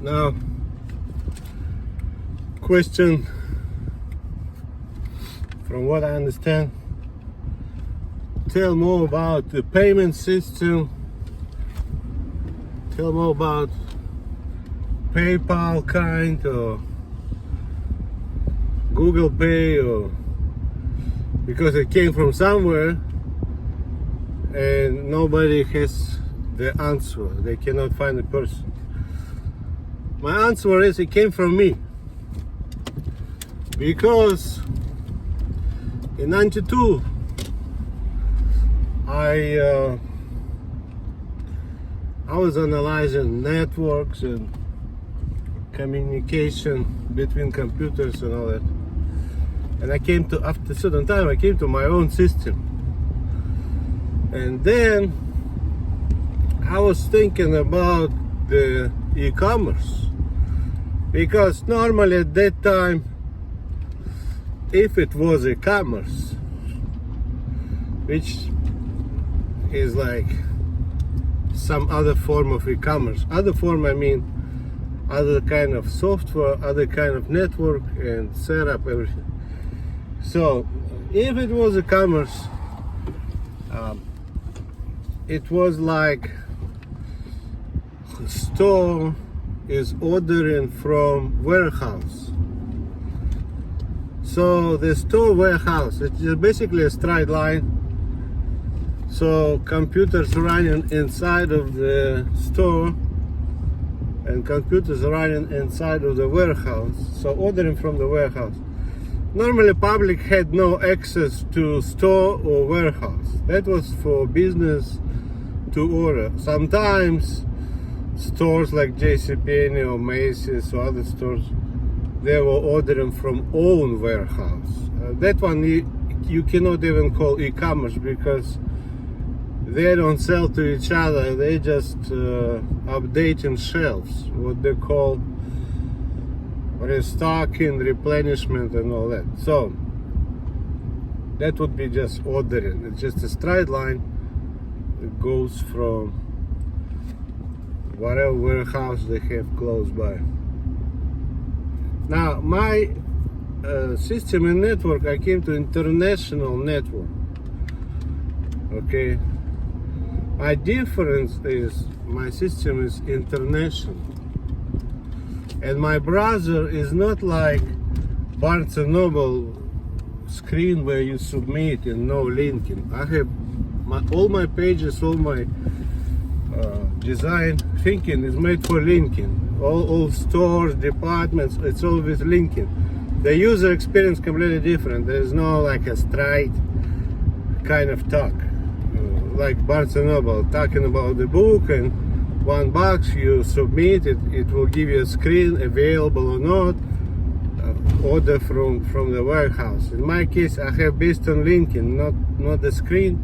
Now, question, from what I understand, tell more about the payment system, tell more about PayPal kind or Google Pay, or because it came from somewhere and nobody has the answer. They cannot find the person. My answer is it came from me, because in '92 I was analyzing networks and communication between computers and all that, and I came to, after a certain time, I came to my own system. And then I was thinking about the e-commerce, because normally at that time, if it was e-commerce, which is like some other form of e-commerce, other form I mean other kind of software, other kind of network and setup, everything. So if it was e-commerce, it was like store is ordering from warehouse. So the store warehouse, it's just basically a straight line. So computers running inside of the store and computers running inside of the warehouse. So ordering from the warehouse. Normally public had no access to store or warehouse. That was for business to order. Sometimes stores like JCPenney or Macy's or other stores, they were ordering from own warehouse. That one you cannot even call e-commerce, because they don't sell to each other. They just updating shelves, what they call restocking, replenishment and all that. So that would be just ordering. It's just a straight line. It goes from whatever warehouse they have close by. Now my system and network, I came to international network. Okay, my difference is my system is international, and my browser is not like Barnes & Noble screen where you submit and no linking. I have all my pages, all my design thinking is made for linking. All stores, departments, it's all with linking. The user experience completely different. There's no like a straight kind of talk, like Barnes & Noble talking about the book, and $1 you submit it, it will give you a screen available or not, order from the warehouse. In my case, I have based on linking, not the screen,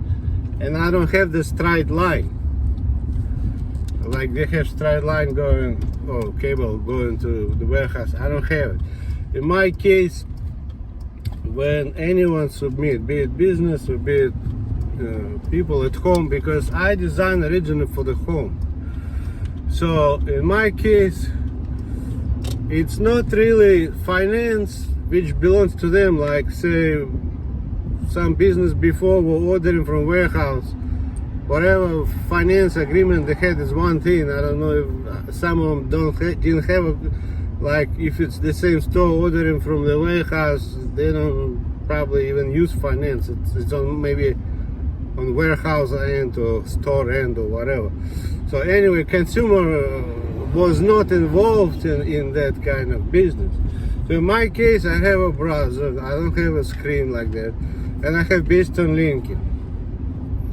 and I don't have the straight line. Like they have straight line going, or cable going to the warehouse. I don't have it. In my case, when anyone submit, be it business or be it people at home, because I design originally for the home. So in my case, it's not really finance which belongs to them. Like say some business before were ordering from warehouse, whatever finance agreement they had is one thing. I don't know if some of them didn't have like if it's the same store ordering from the warehouse, they don't probably even use finance. It's on maybe on warehouse end or store end or whatever. So anyway, consumer was not involved in that kind of business. So in my case, I have a browser. I don't have a screen like that, and I have based on linking.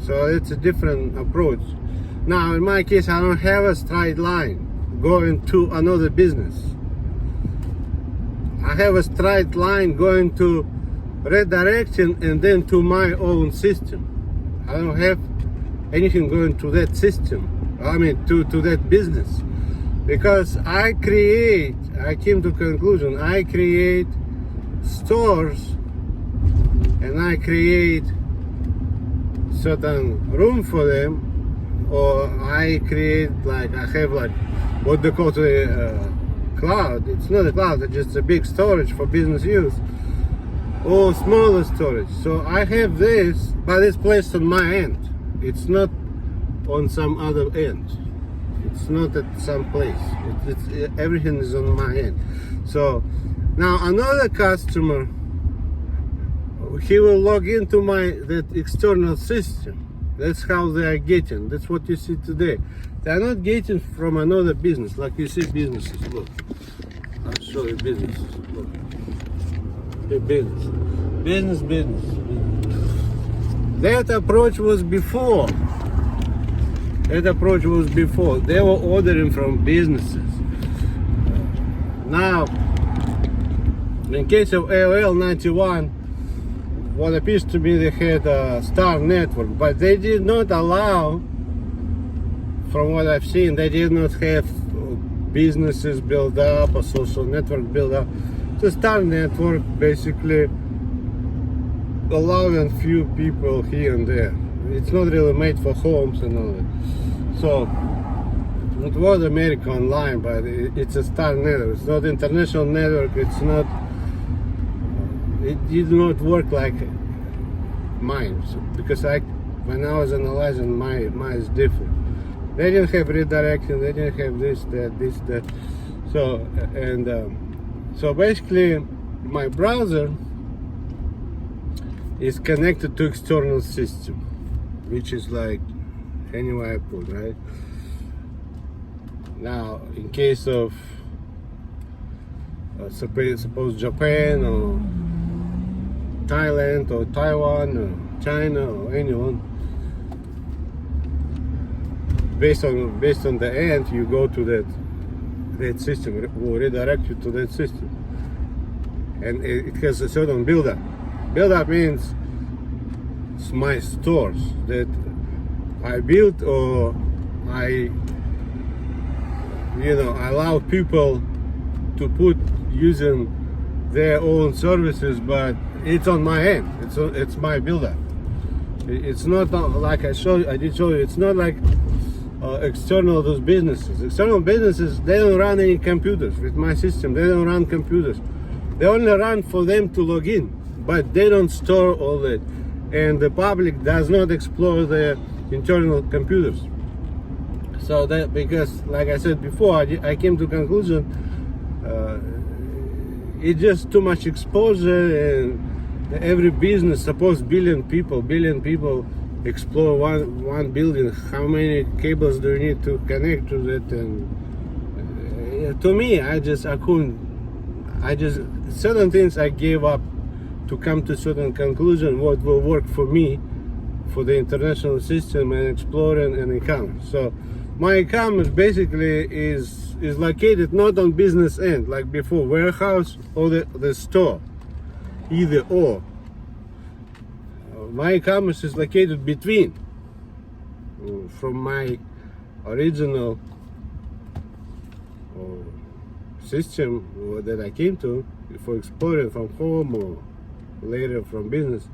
So it's a different approach. Now in my case, I don't have a straight line going to another business. I have a straight line going to redirection and then to my own system. I don't have anything going to that system, I mean to that business, because I came to conclusion, I create stores and I create certain room for them, or I create like, I have like what they call the cloud. It's not a cloud, it's just a big storage for business use, or smaller storage. So I have this, but it's placed on my end. It's not on some other end. It's not at some place. Everything is on my end. So now another customer, he will log into that external system. That's how they are getting. That's what you see today. They are not getting from another business, like you see businesses. Look, I'll show you businesses. Look, the business. That approach was before. They were ordering from businesses. Now, in case of AOL 91, what appears to be they had a Star Network, but they did not allow, from what I've seen, they did not have businesses built up, a social network built up. The Star Network basically allowing few people here and there. It's not really made for homes and all that. So it was America Online, but it's a Star Network. It's not international network. It's not. It did not work like mine, because when I was analyzing mine is different. They didn't have redirection. They didn't have this, that. So so basically, my browser is connected to external system, which is like anywhere I put, right? Now, in case of suppose Japan or Thailand or Taiwan or China or anyone, based on the end, you go to that system. It will redirect you to that system, and it has a certain build-up. Build-up means it's my stores that I built, or I allow people to put using their own services, but it's on my end. It's my build-up. It's not like I did show you. It's not like external those businesses. External businesses, they don't run any computers with my system. They don't run computers. They only run for them to log in, but they don't store all that. And the public does not explore their internal computers. So that, because like I said before, I came to conclusion it's just too much exposure, and every business, suppose billion people explore one building. How many cables do you need to connect to that? And to me, I couldn't. Certain things I gave up to come to certain conclusion what will work for me, for the international system, and exploring and e-commerce. So my e-commerce basically is located not on business end like before, warehouse or the store, either or. My e-commerce is located between, from my original system that I came to for exploring from home or later from business.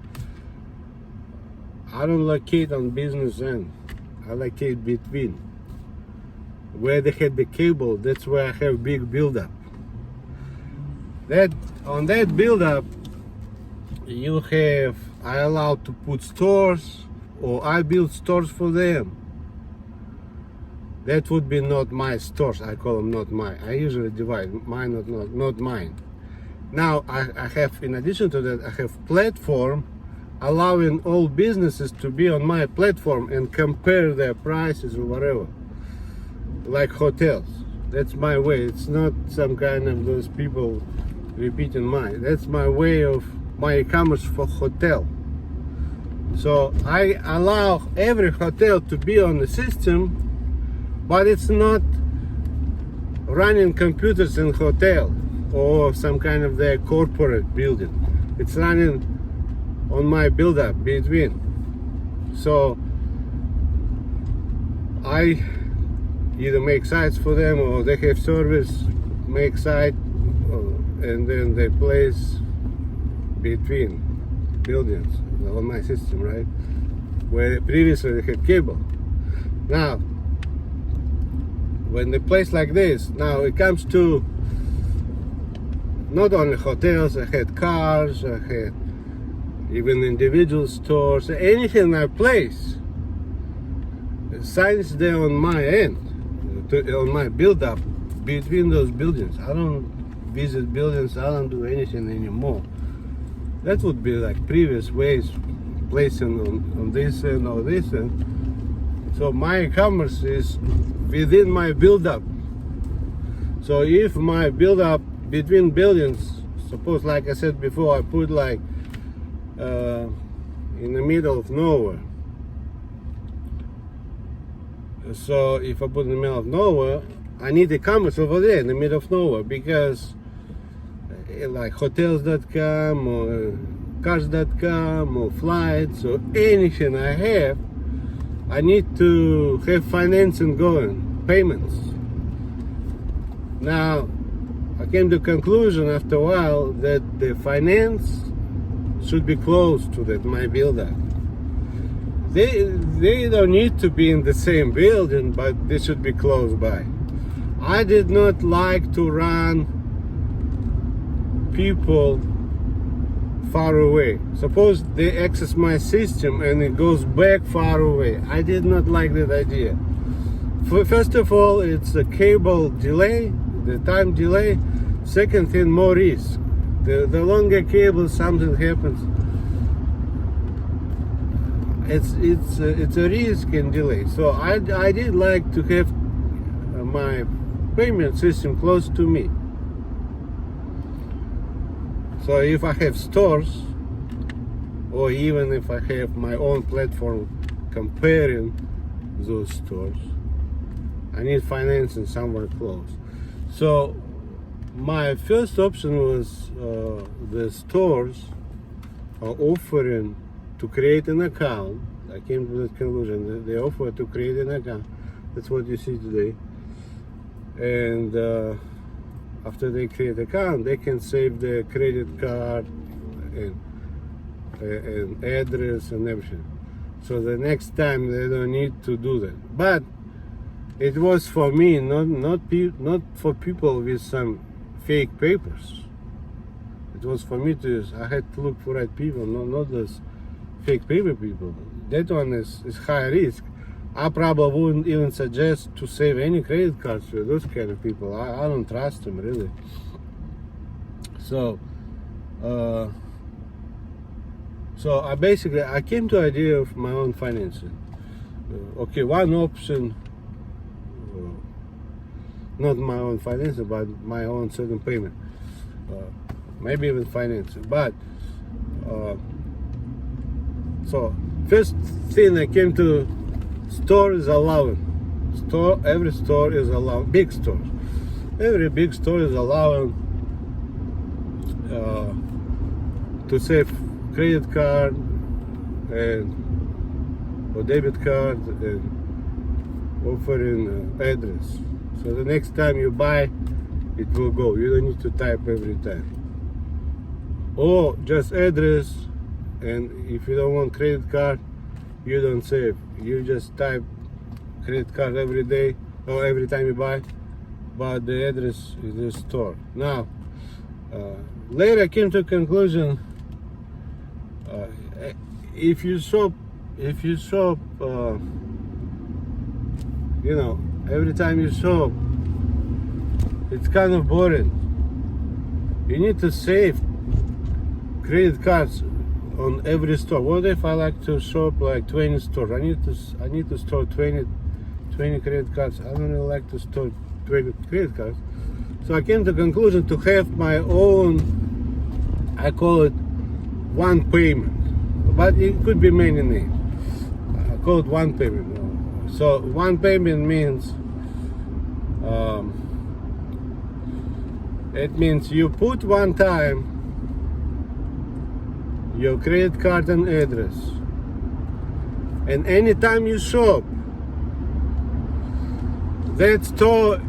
I don't locate on business end. I locate between. Where they had the cable, that's where I have big build-up. On that build-up, I allow to put stores, or I build stores for them. That would be not my stores. I call them not mine. I usually divide mine, not mine. Now I have, in addition to that, I have platform allowing all businesses to be on my platform and compare their prices or whatever. Like hotels. That's my way. It's not some kind of those people repeating mine. That's my way of my e-commerce for hotel. So I allow every hotel to be on the system, but it's not running computers in hotel or some kind of their corporate building. It's running on my build-up between. So I either make sites for them, or they have service, make site, and then they place between buildings on my system, right? Where previously they had cable. Now, when the place like this, now it comes to not only hotels, I had cars, I had even individual stores, anything I place, signs there on my end, on my build-up between those buildings. I don't visit buildings, I don't do anything anymore. That would be like previous ways, placing on this end or this end. So my e-commerce is within my build-up. So if my build-up between buildings, suppose like I said before, I put like in the middle of nowhere. So if I put in the middle of nowhere, I need e-commerce over there in the middle of nowhere, because like hotels.com or cars.com or flights or anything I have, I need to have financing going, payments. Now, I came to the conclusion after a while that the finance should be close to that, my build-up. They don't need to be in the same building, but they should be close by. I did not like to run people far away. Suppose they access my system and it goes back far away. I did not like that idea. First of all, it's a cable delay, the time delay. Second thing, more risk. The longer cable, something happens. It's a risk and delay. So I did like to have my payment system close to me. So if I have stores, or even if I have my own platform comparing those stores, I need financing somewhere close. So my first option was the stores are offering to create an account. I came to that conclusion. They offer to create an account. That's what you see today. And after they create an account, they can save their credit card and address and everything. So the next time they don't need to do that. But it was for me, not for people with some fake papers. It was for me to use. I had to look for right people, not those fake paper people. That one is high risk. I probably wouldn't even suggest to save any credit cards for those kind of people. I don't trust them really. So I basically came to the idea of my own financing. Okay, one option, not my own financing, but my own certain payment, maybe even financing. But so first thing I came to, store is allowing. Every store is allowed. Big stores. Every big store is allowing to save credit card and or debit card and offering address. So the next time you buy, it will go. You don't need to type every time. Or just address, and if you don't want credit card, you don't save. You just type credit card every day or every time you buy, but the address is the store. Now, later I came to a conclusion. If you shop, every time you shop, it's kind of boring. You need to save credit cards on every store. What if I like to shop like 20 stores? I need to store 20 credit cards. I don't really like to store 20 credit cards. So I came to the conclusion to have my own, I call it one payment, but it could be many names. I call it one payment. So one payment means it means you put one time your credit card and address, and anytime you shop, that store,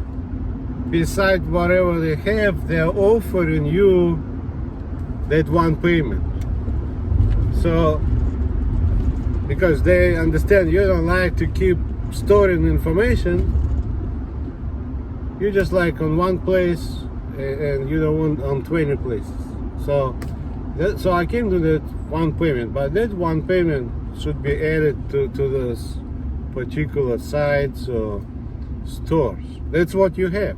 beside whatever they have, they're offering you that one payment. So because they understand you don't like to keep storing information, you just like on one place and you don't want on 20 places. So I came to that one payment, but that one payment should be added to those particular sites or stores. That's what you have.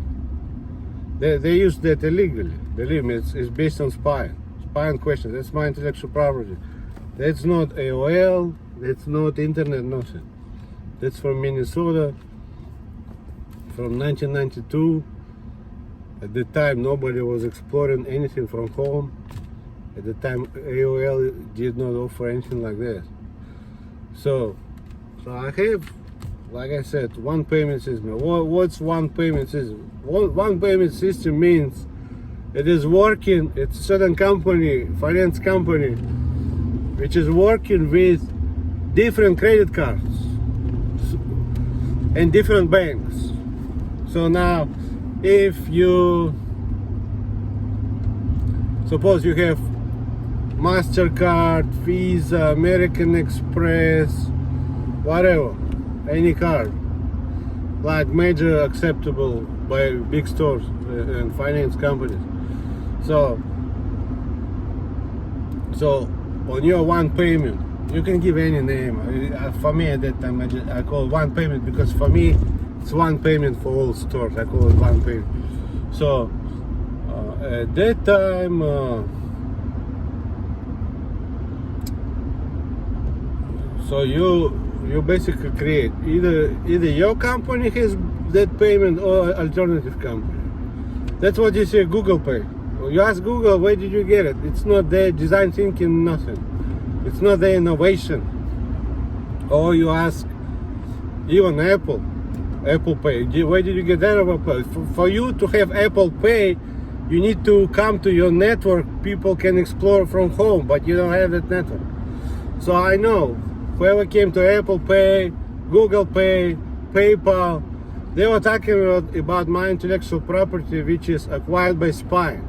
They use that illegally. Believe me, it's based on spying questions. That's my intellectual property. That's not AOL, that's not internet, nothing. That's from Minnesota, from 1992. At the time, nobody was exploring anything from home. At the time, AOL did not offer anything like that. So I have, like I said, one payment system. What's one payment system? One payment system means it is working. It's a certain company, finance company, which is working with different credit cards and different banks. So now, if you suppose you have MasterCard, Visa, American Express, whatever, any card, like major acceptable by big stores and finance companies. So on your one payment, you can give any name. For me at that time, I call it one payment because for me it's one payment for all stores. I call it one payment. So at that time, so you basically create either your company has that payment or alternative company. That's what you see Google Pay. You ask Google, where did you get it? It's not their design thinking, nothing. It's not their innovation. Or you ask even Apple Pay. Where did you get that Apple Pay? For you to have Apple Pay, you need to come to your network. People can explore from home, but you don't have that network. So I know whoever came to Apple Pay, Google Pay, PayPal, they were talking about my intellectual property, which is acquired by spying.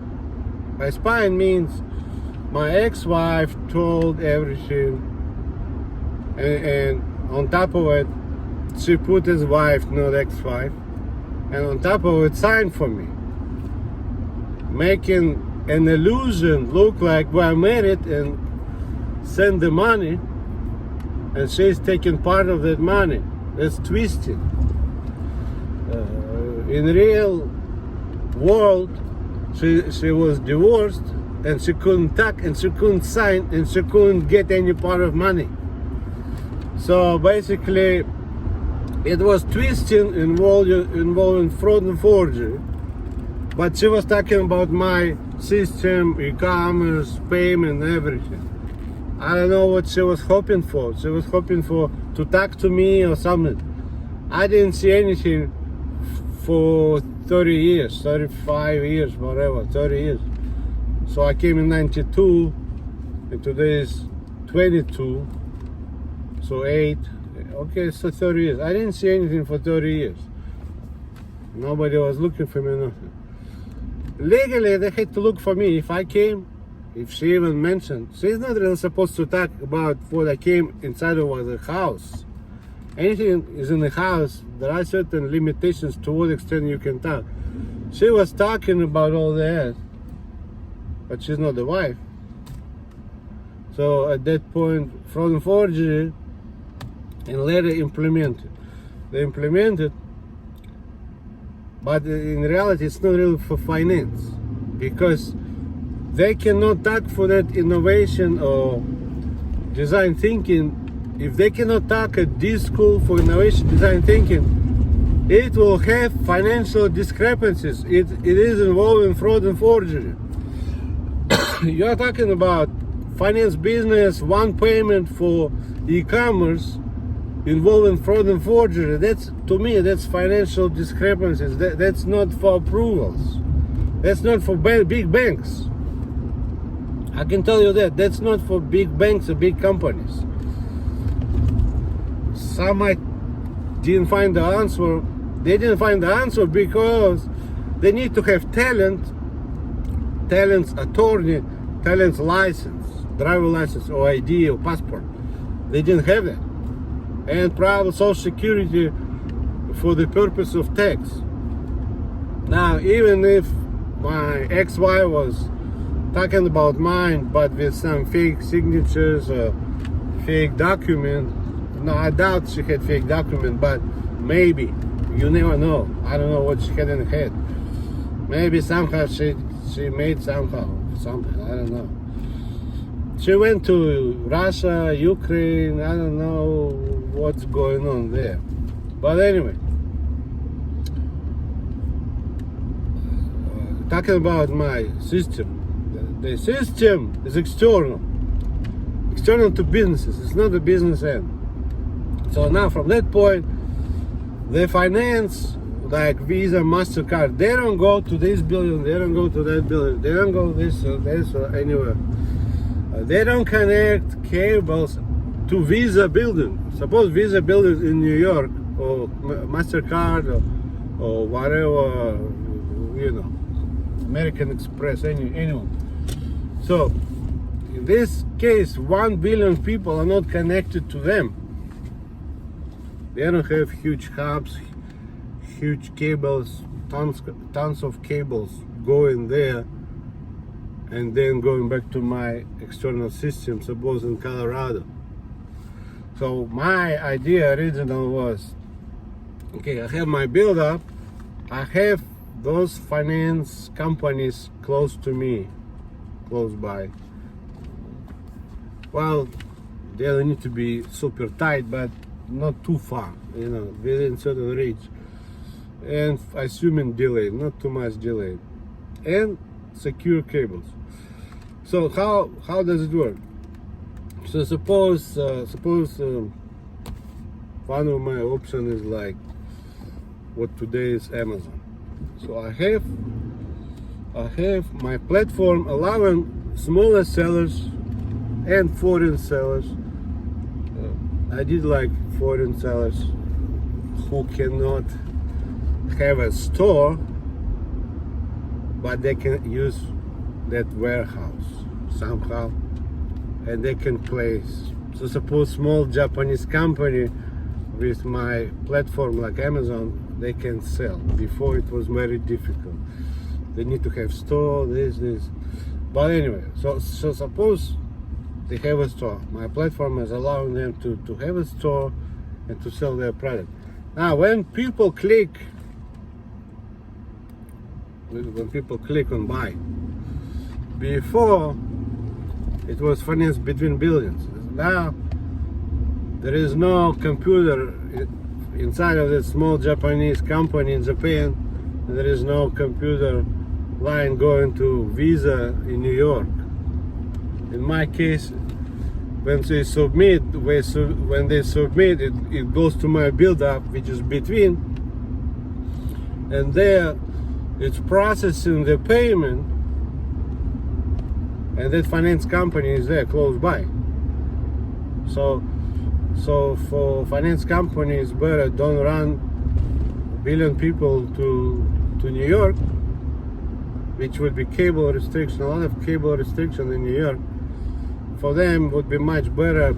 By spying means my ex-wife told everything, and on top of it, she put his wife, not ex-wife, and on top of it, signed for me, making an illusion look like we're married and send the money, and she's taking part of that money. That's twisted. In real world, she was divorced and she couldn't talk and she couldn't sign and she couldn't get any part of money. So basically, it was twisting involving fraud and forgery. But she was talking about my system, e-commerce, payment, everything. I don't know what she was hoping for. She was hoping to talk to me or something. I didn't see anything for 30 years, 35 years, whatever, 30 years. So I came in 92, and today is 22, so 8, okay, so 30 years. I didn't see anything for 30 years. Nobody was looking for me, nothing. Legally, they had to look for me. If I came, if she even mentioned, she's not really supposed to talk about what I came inside of the house. Anything is in the house, there are certain limitations to what extent you can talk. She was talking about all that, but she's not the wife. So at that point, fraud and forgery, and later implemented. They implemented, but in reality it's not really for finance, because they cannot talk for that innovation or design thinking. If they cannot talk at this school for innovation design thinking, it will have financial discrepancies. It is involving fraud and forgery. You are talking about finance business, one payment for e-commerce involving fraud and forgery. That's, to me, that's financial discrepancies. That's not for approvals. That's not for big banks. I can tell you that. That's not for big banks or big companies. Some didn't find the answer. They didn't find the answer because they need to have talent's attorney, talent's license, driver license or ID or passport. They didn't have that. and probably Social Security for the purpose of tax. Now, even if my ex-wife was talking about mine, but with some fake signatures or fake document, no, I doubt she had fake document, but maybe. You never know. I don't know what she had in her head. Maybe somehow she made somehow something. I don't know. She went to Russia, Ukraine. I don't know what's going on there. But anyway, talking about my system. The system is external to businesses. It's not a business end. So now from that point, the finance, like Visa, MasterCard, they don't go to this building, they don't go to that building, they don't go this or this or anywhere. They don't connect cables to Visa building. Suppose Visa building in New York or MasterCard or whatever, you know, American Express, anyone. So in this case, 1 billion people are not connected to them. They don't have huge hubs, huge cables, tons of cables going there and then going back to my external system, suppose in Colorado. So my idea original was, okay, I have my build up, I have those finance companies close to me, close by. Well, they don't need to be super tight, but not too far, you know, within certain reach. And assuming delay, not too much delay. And secure cables. So how does it work? So suppose one of my options is like what today is Amazon. So I have my platform allowing smaller sellers and foreign sellers. I did like foreign sellers who cannot have a store, but they can use that warehouse somehow, and they can place. So suppose small Japanese company with my platform like Amazon, they can sell. Before it was very difficult. They need to have store, this. But anyway, so suppose they have a store. My platform is allowing them to have a store and to sell their product. Now, when people click on buy, before it was financed between billions. Now there is no computer inside of that small Japanese company in Japan. There is no computer line going to Visa in New York. In my case, when they submit, it goes to my build-up, which is between, and there it's processing the payment, and that finance company is there close by. So for finance companies, better don't run a billion people to New York, which would be cable restriction, a lot of cable restriction in New York. For them would be much better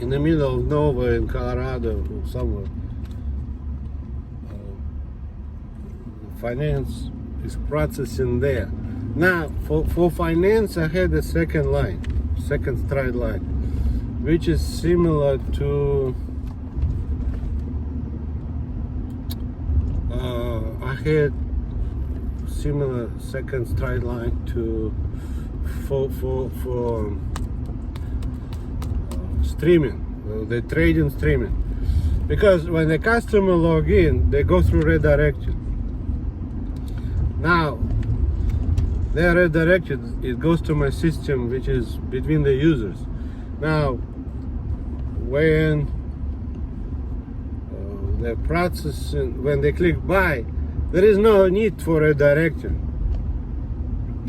in the middle of nowhere in Colorado or somewhere. Finance is processing there. Now for finance I had a second straight line, which is similar to I had similar second straight line to for streaming, the trading streaming, because when the customer log in, they go through redirection. Now they are redirected, it goes to my system, which is between the users. Now when the processing, when they click buy, there is no need for redirection.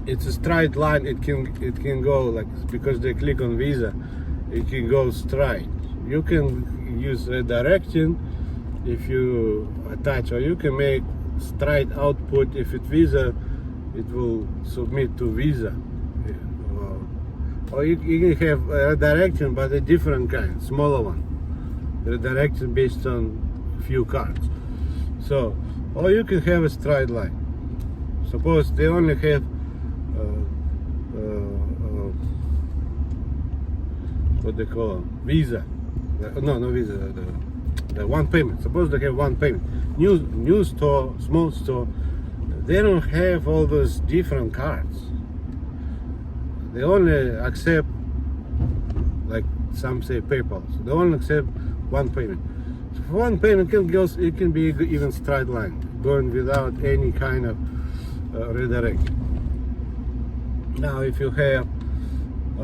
It's a straight line. It can go like, because they click on Visa, it can go straight. You can use redirection if you attach, or you can make straight output. If it's Visa, it will submit to Visa. Or you can have a redirection, but a different kind, smaller one. redirected based on few cards. So, or you can have a straight line. Suppose they only have what they call Visa. No Visa. The one payment. Suppose they have one payment. New store, small store, they don't have all those different cards. They only accept, like some say, PayPal. So they only accept one payment. So for one payment, it can be even straight line, going without any kind of redirect. Now, if you have,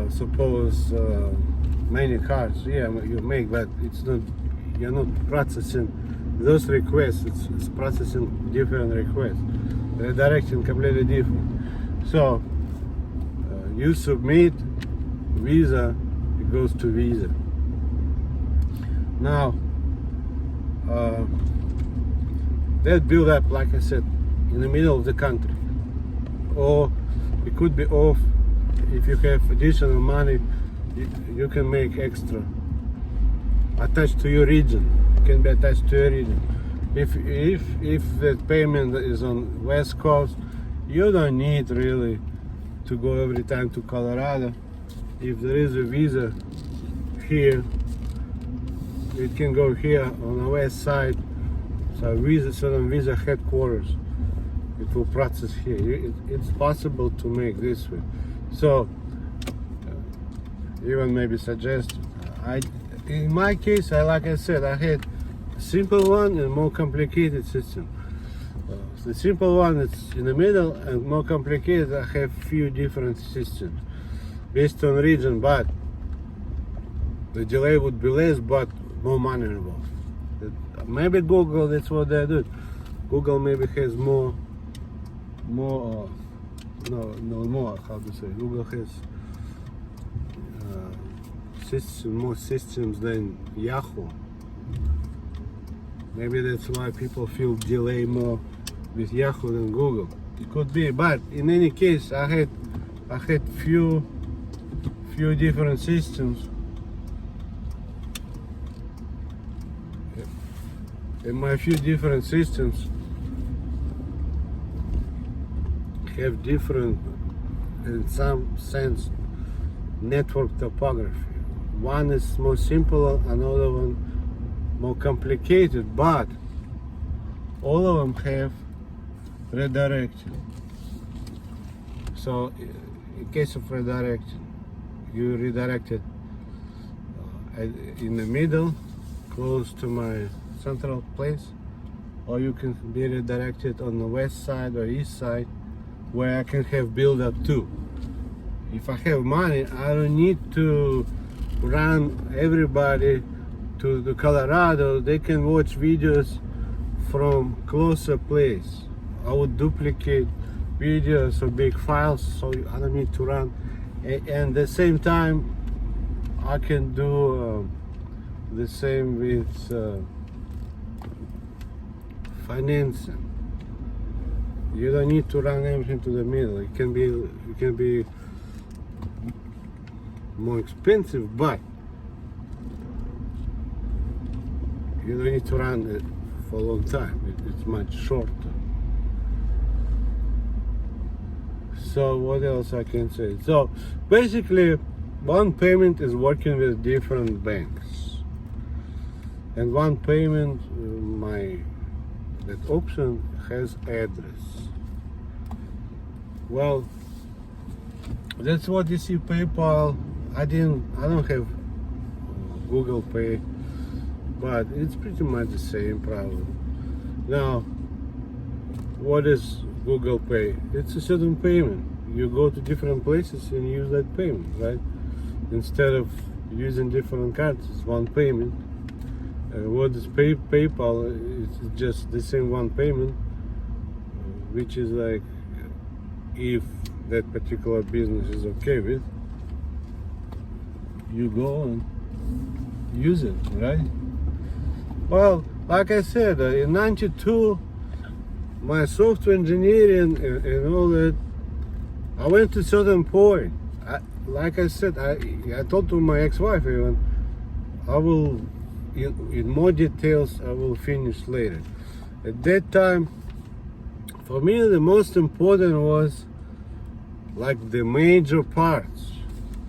suppose, many cards, yeah, you make, but it's not. You're not processing those requests. It's processing different requests. Redirecting completely different. So you submit Visa, it goes to Visa. Now that build up, like I said, in the middle of the country, or it could be off. If you have additional money, you can make extra attached to your region. It can be attached to your region. If the payment is on West Coast, you don't need really to go every time to Colorado. If there is a Visa here, it can go here on the west side. So certain Visa headquarters, it will process here. It's possible to make this way. So even maybe suggest, in my case, like I said, I had a simple one and more complicated system. The simple one is in the middle, and more complicated, I have few different systems based on region, but the delay would be less, but more money involved. Maybe Google, that's what they do. Google maybe has more, how to say, Google has more systems than Yahoo. Maybe that's why people feel delay more with Yahoo than Google. It could be, but in any case, I had few different systems. And my few different systems have different, in some sense, network topography. One is more simple, another one more complicated, but all of them have redirection. So in case of redirection, you redirect it in the middle, close to my central place, or you can be redirected on the west side or east side, where I can have build up too. If I have money, I don't need to run everybody to the Colorado. They can watch videos from closer place. I would duplicate videos or big files, so I don't need to run. And at the same time, I can do the same with financing. You don't need to run everything to the middle. It can be more expensive, but you don't need to run it for a long time. It's much shorter. So what else I can say? So basically, one payment is working with different banks, and one payment, that option has address. Well, that's what you see. PayPal, I don't have Google Pay, but it's pretty much the same probably. Now, what is Google Pay? It's a certain payment. You go to different places and use that payment, right? Instead of using different cards, it's one payment. What is PayPal? It's just the same one payment, which is like, if that particular business is okay with, you go and use it, right? Well, like I said, in '92, my software engineering and all that, I went to a certain point. Like I said, I told to my ex-wife even, I will in more details I will finish later. At that time, for me, the most important was like the major parts,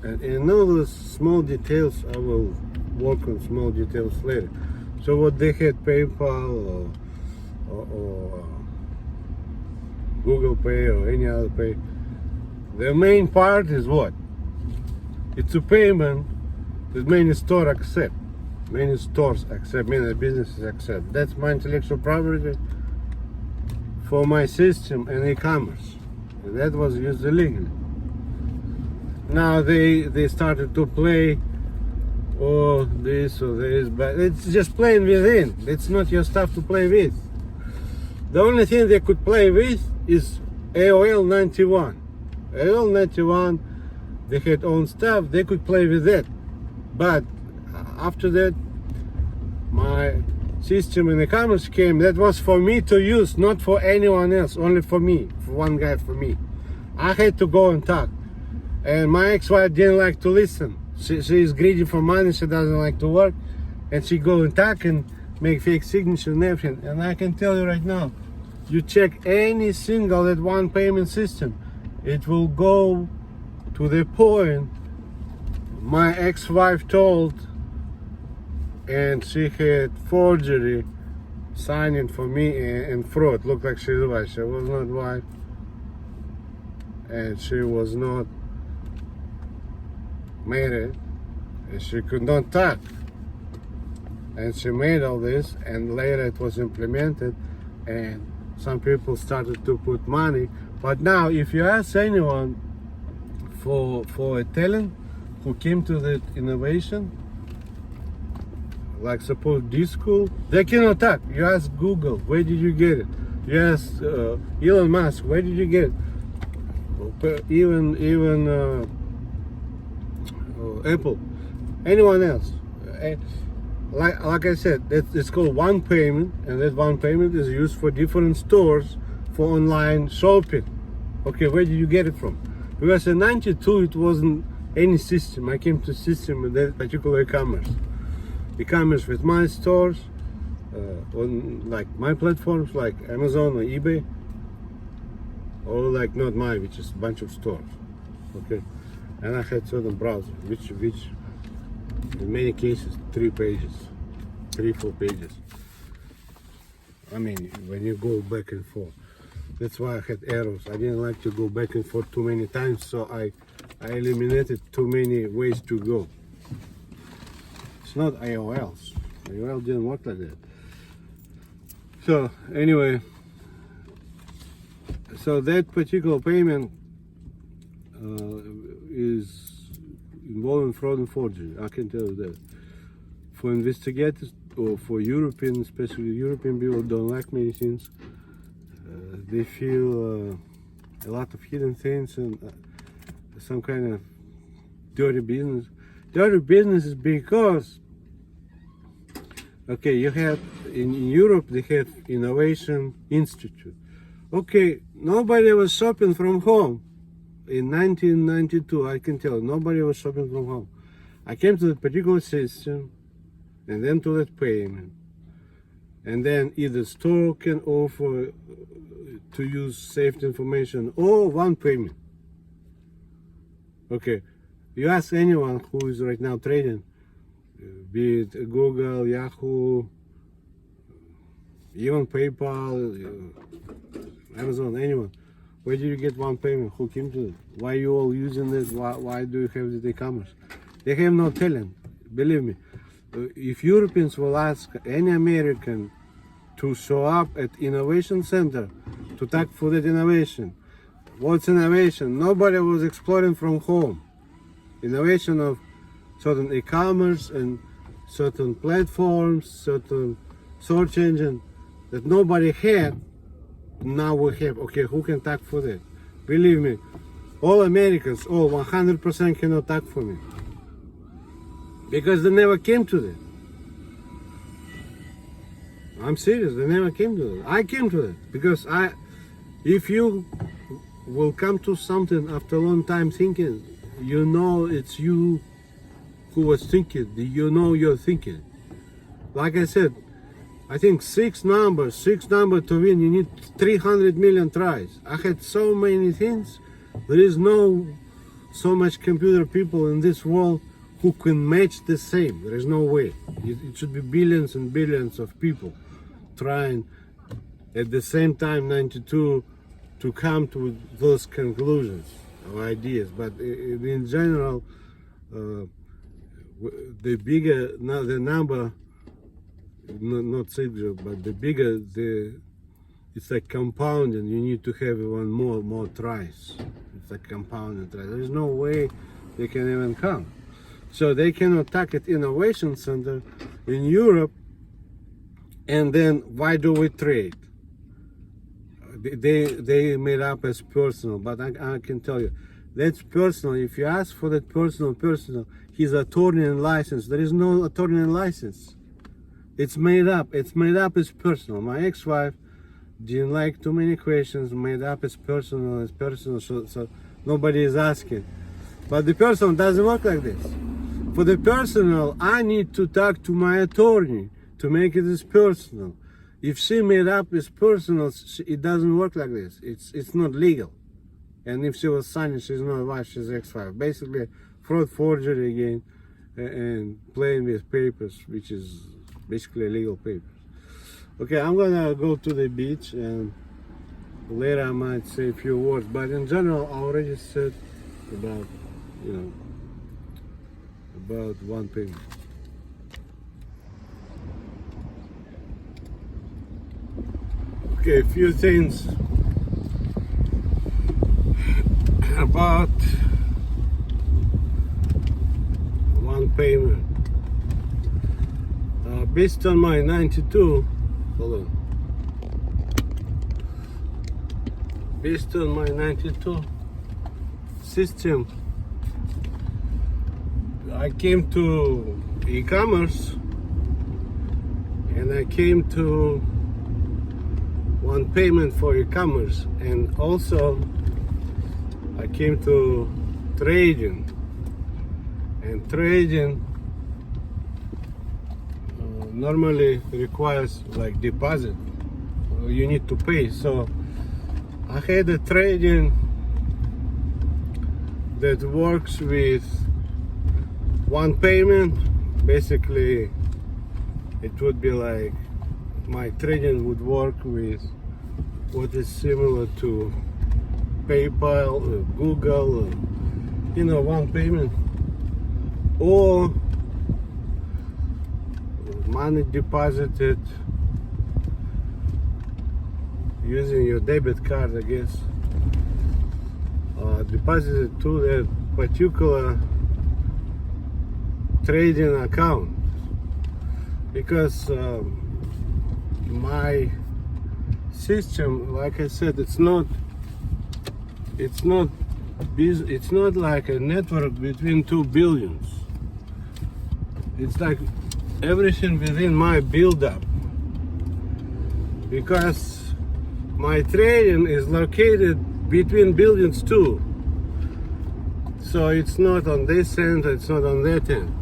and in all the small details I will work on small details later. So what they had, PayPal or Google Pay or any other pay, the main part is what? It's a payment that many stores accept. Many stores accept, many businesses accept. That's my intellectual property for my system and e-commerce. And that was used illegally. Now they started to play this or this, but it's just playing within. It's not your stuff to play with. The only thing they could play with is AOL 91. AOL 91, they had own stuff, they could play with that. But after that, my system in e-commerce came. That was for me to use, not for anyone else, only for me, for one guy, for me. I had to go and talk. And my ex-wife didn't like to listen. She is greedy for money, she doesn't like to work. And she go and talk and make fake signature and everything. And I can tell you right now, you check any single that one payment system, it will go to the point my ex-wife told, and she had forgery signing for me and fraud. Looked like she's wife. She was not wife, and she was not married, and she could not talk. And she made all this, and later it was implemented, and some people started to put money. But now, if you ask anyone for a talent who came to that innovation, like suppose this school, they cannot talk. You ask Google, where did you get it? You ask Elon Musk, where did you get it? Even Apple, anyone else. Like I said, it's called one payment, and that one payment is used for different stores for online shopping. Okay, where did you get it from? Because in '92 it wasn't any system. I came to system with that particular e-commerce. E-commerce with my stores, on like my platforms like Amazon or eBay, or like not my, which is a bunch of stores. Okay, and I had certain browsers, which in many cases 3, 4 pages. I mean, when you go back and forth, that's why I had errors. I didn't like to go back and forth too many times, so I eliminated too many ways to go. It's not AOLs. AOL didn't work like that. So anyway, so that particular payment is involving fraud and forgery. I can tell you that. For investigators or for European, especially European people, don't like many things. They feel a lot of hidden things and some kind of dirty business. Dirty business is because, okay, you have in Europe they have Innovation Institute. Okay, nobody was shopping from home in 1992. I can tell nobody was shopping from home. I came to that particular system, and then to that payment, and then either store can offer to use saved information or one payment. Okay, you ask anyone who is right now trading, be it Google, Yahoo, even PayPal, Amazon, anyone, where did you get one payment? Who came to it? Why are you all using it? Why do you have this e-commerce? They have no talent, believe me. If Europeans will ask any American to show up at Innovation Center to talk for that innovation, what's innovation? Nobody was exploring from home. Innovation of certain e-commerce and certain platforms, certain search engine that nobody had. Now we have. Okay, who can talk for that? Believe me, all Americans, all 100% cannot talk for me. Because they never came to that. I'm serious, they never came to that. I came to that because if you will come to something after a long time thinking, you know it's you who was thinking, you know you're thinking. like I said, I think six number to win, you need 300 million tries. I had so many things. There is no so much computer people in this world who can match the same. There is no way. It should be billions and billions of people trying at the same time 92 to come to those conclusions or ideas. But in general, the bigger the number, not single, but the bigger it's like compounding. You need to have even more tries. It's like compounding tries. There is no way they can even come. So they cannot target innovation center in Europe. And then why do we trade? They made up as personal, but I can tell you that's personal. If you ask for that personal, he's attorney and license. There is no attorney and license. It's made up. It's made up as personal. My ex-wife didn't like too many questions. Made up as personal, so nobody is asking. But the personal doesn't work like this. For the personal, I need to talk to my attorney to make it as personal. If she made up as personal, it doesn't work like this. It's not legal. And if she was signing, she's not a wife, she's ex-wife. Basically, fraud, forgery again, and playing with papers, which is basically illegal papers. Okay, I'm gonna go to the beach, and later I might say a few words. But in general, I already said about, about one payment. Okay, a few things about one payment. Based on my 92, hold on. Based on my 92 system, I came to e-commerce and I came to one payment for e-commerce, and also I came to trading, and trading normally requires like deposit. You need to pay. So I had a trading that works with one payment. Basically, it would be like my trading would work with what is similar to PayPal, or Google, or, one payment, or money deposited using your debit card, I guess, deposited to that particular trading account, because my system, like I said, it's not like a network between two billions. It's like everything within my build-up, because my trading is located between billions too. So it's not on this end, it's not on that end.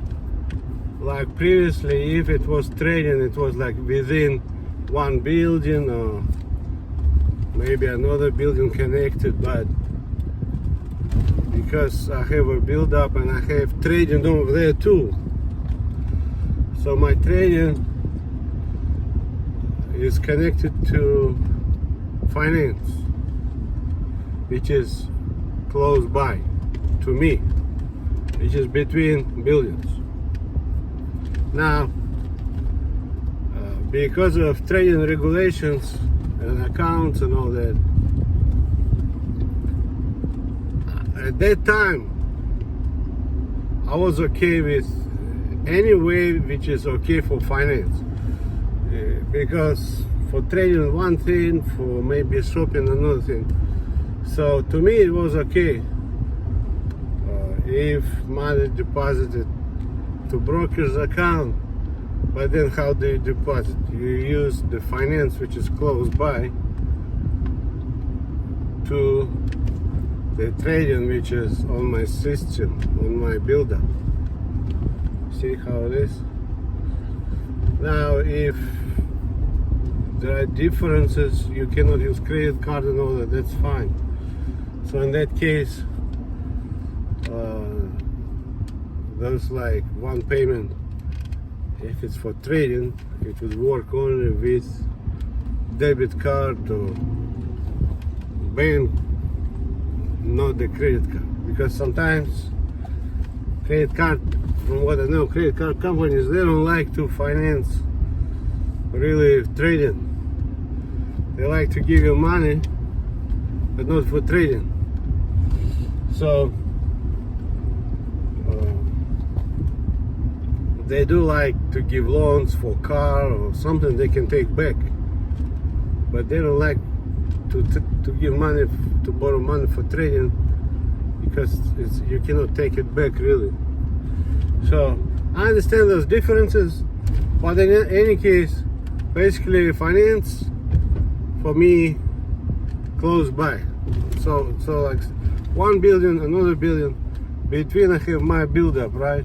Like previously, if it was trading, it was like within one building or maybe another building connected, but because I have a build up and I have trading over there too, so my trading is connected to finance, which is close by to me, which is between billions. Now, because of trading regulations and accounts and all that, at that time I was okay with any way which is okay for finance, because for trading one thing, for maybe shopping another thing. So to me it was okay if money deposited to broker's account. But then how do you deposit? You use the finance which is close by to the trading which is on my system, on my builder. See how it is? Now, if there are differences, you cannot use credit card and all that, that's fine. So in that case, there's like one payment. If it's for trading, it would work only with debit card or bank, not the credit card. Because sometimes credit card, from what I know, credit card companies, they don't like to finance really trading. They like to give you money, but not for trading. So they do like to give loans for car or something they can take back, but they don't like to give money, to borrow money for trading, because you cannot take it back really. So I understand those differences, but in any case, basically finance for me close by. So like 1 building, another building, between I have my build up, right?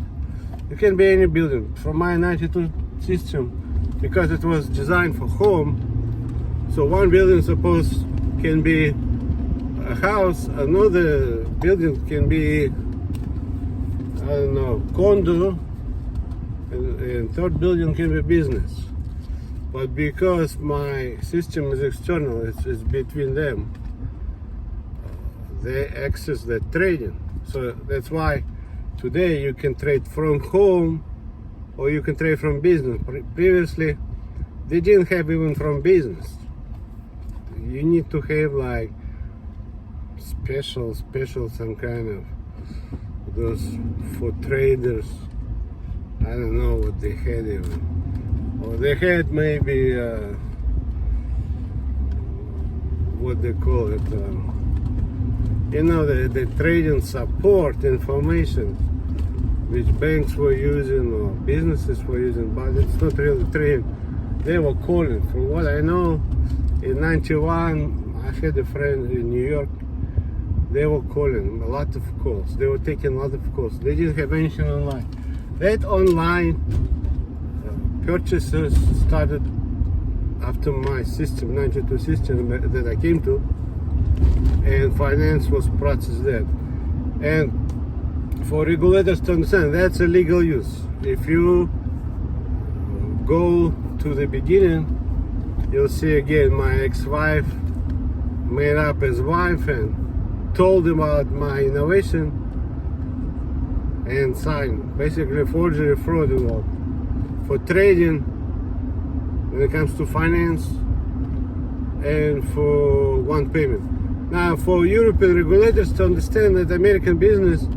It can be any building. From my 92 system, because it was designed for home, so one building suppose can be a house, another building can be, I don't know, condo, and third building can be business. But because my system is external, it's between them, they access the trading. So that's why today you can trade from home or you can trade from business. Previously, they didn't have even from business. You need to have like special some kind of those for traders. I don't know what they had even. Or they had maybe what they call it, you know, the trading support information which banks were using or businesses were using, but it's not really trading. They were calling. From what I know, in 91, I had a friend in New York. They were calling a lot of calls. They were taking a lot of calls. They didn't have anything online. That online purchases started after my system, 92 system that I came to, and finance was processed there. And for regulators to understand, that's a legal use. If you go to the beginning, you'll see again my ex-wife made up as wife and told about my innovation and signed. Basically forgery, fraud involved. For trading, when it comes to finance, and for one payment. Now, for European regulators to understand that American business,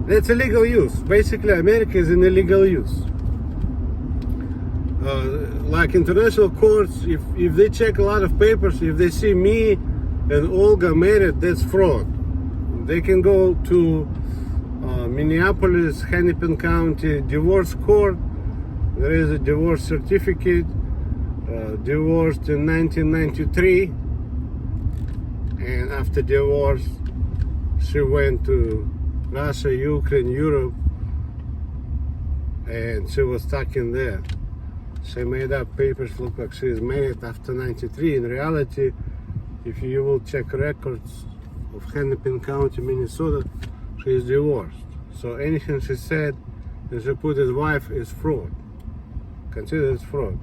that's illegal use. Basically, America is an illegal use. Like international courts, if they check a lot of papers, if they see me and Olga married, that's fraud. They can go to Minneapolis, Hennepin County divorce court. There is a divorce certificate, divorced in 1993, and after divorce, she went to Russia, Ukraine, Europe, and she was stuck in there. She made up papers, look like she is married after 93. In reality, if you will check records of Hennepin County, Minnesota, she is divorced. So anything she said and she put as wife is fraud. Consider it fraud.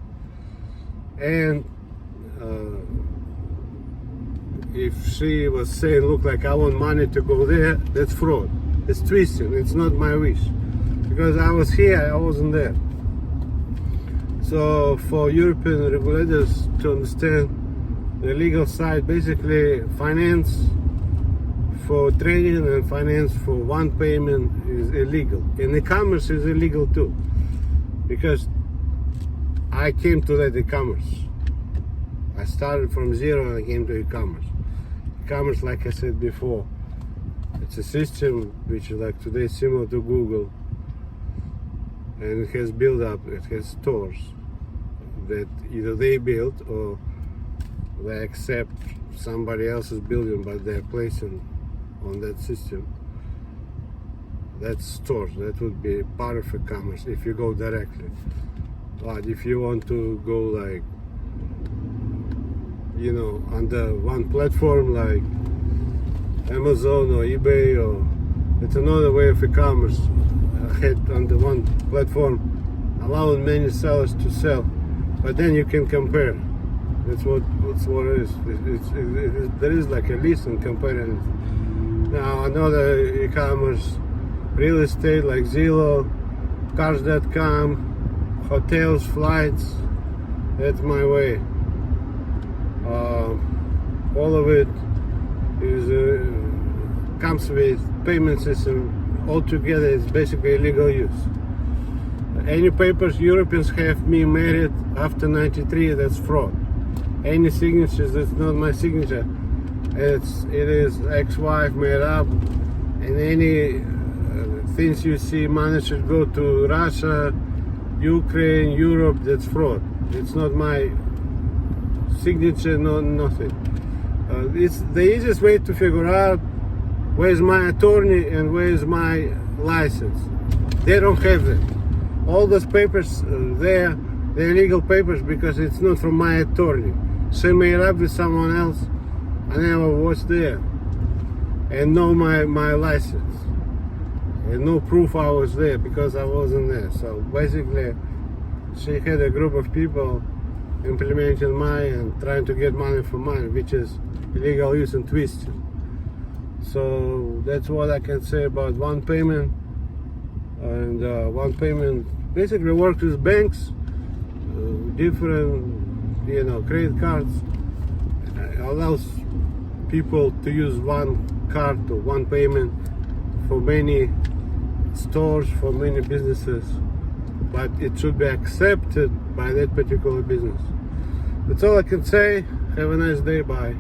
And if she was saying, look, like I want money to go there, that's fraud. It's twisting. It's not my wish. Because I was here, I wasn't there. So for European regulators to understand the legal side, basically finance for trading and finance for one payment is illegal. And e-commerce is illegal too. Because I came to that e-commerce. I started from zero and I came to e-commerce. E-commerce, like I said before, it's a system which is like today similar to Google. And it has built up, it has stores that either they built or they accept somebody else's building, but they're placing on that system. That's stores. That would be part of e-commerce if you go directly. But if you want to go like, you know, under one platform like Amazon or eBay, or it's another way of e-commerce. Head on the one platform, allowing many sellers to sell, but then you can compare. That's what it is. There is like a list and comparing. Now another e-commerce, real estate like Zillow, Cars.com, hotels, flights. That's my way. All of it is comes with payment system. Altogether, it's basically illegal use. Any papers Europeans have me married after 93, that's fraud. Any signatures, that's not my signature. It is ex-wife made up. And any things you see managed go to Russia, Ukraine, Europe, that's fraud. It's not my signature, no nothing. It's the easiest way to figure out where's my attorney and where's my license. They don't have them. All those papers they're legal papers because it's not from my attorney. She made up with someone else. I never was there. And no my license. And no proof I was there because I wasn't there. So basically she had a group of people implementing mine and trying to get money from mine, which is illegal use and twisting. So that's what I can say about one payment. And one payment basically works with banks, different, you know, credit cards. Allows people to use one card or one payment for many stores, for many businesses, but it should be accepted by that particular business. That's all I can say. Have a nice day. Bye.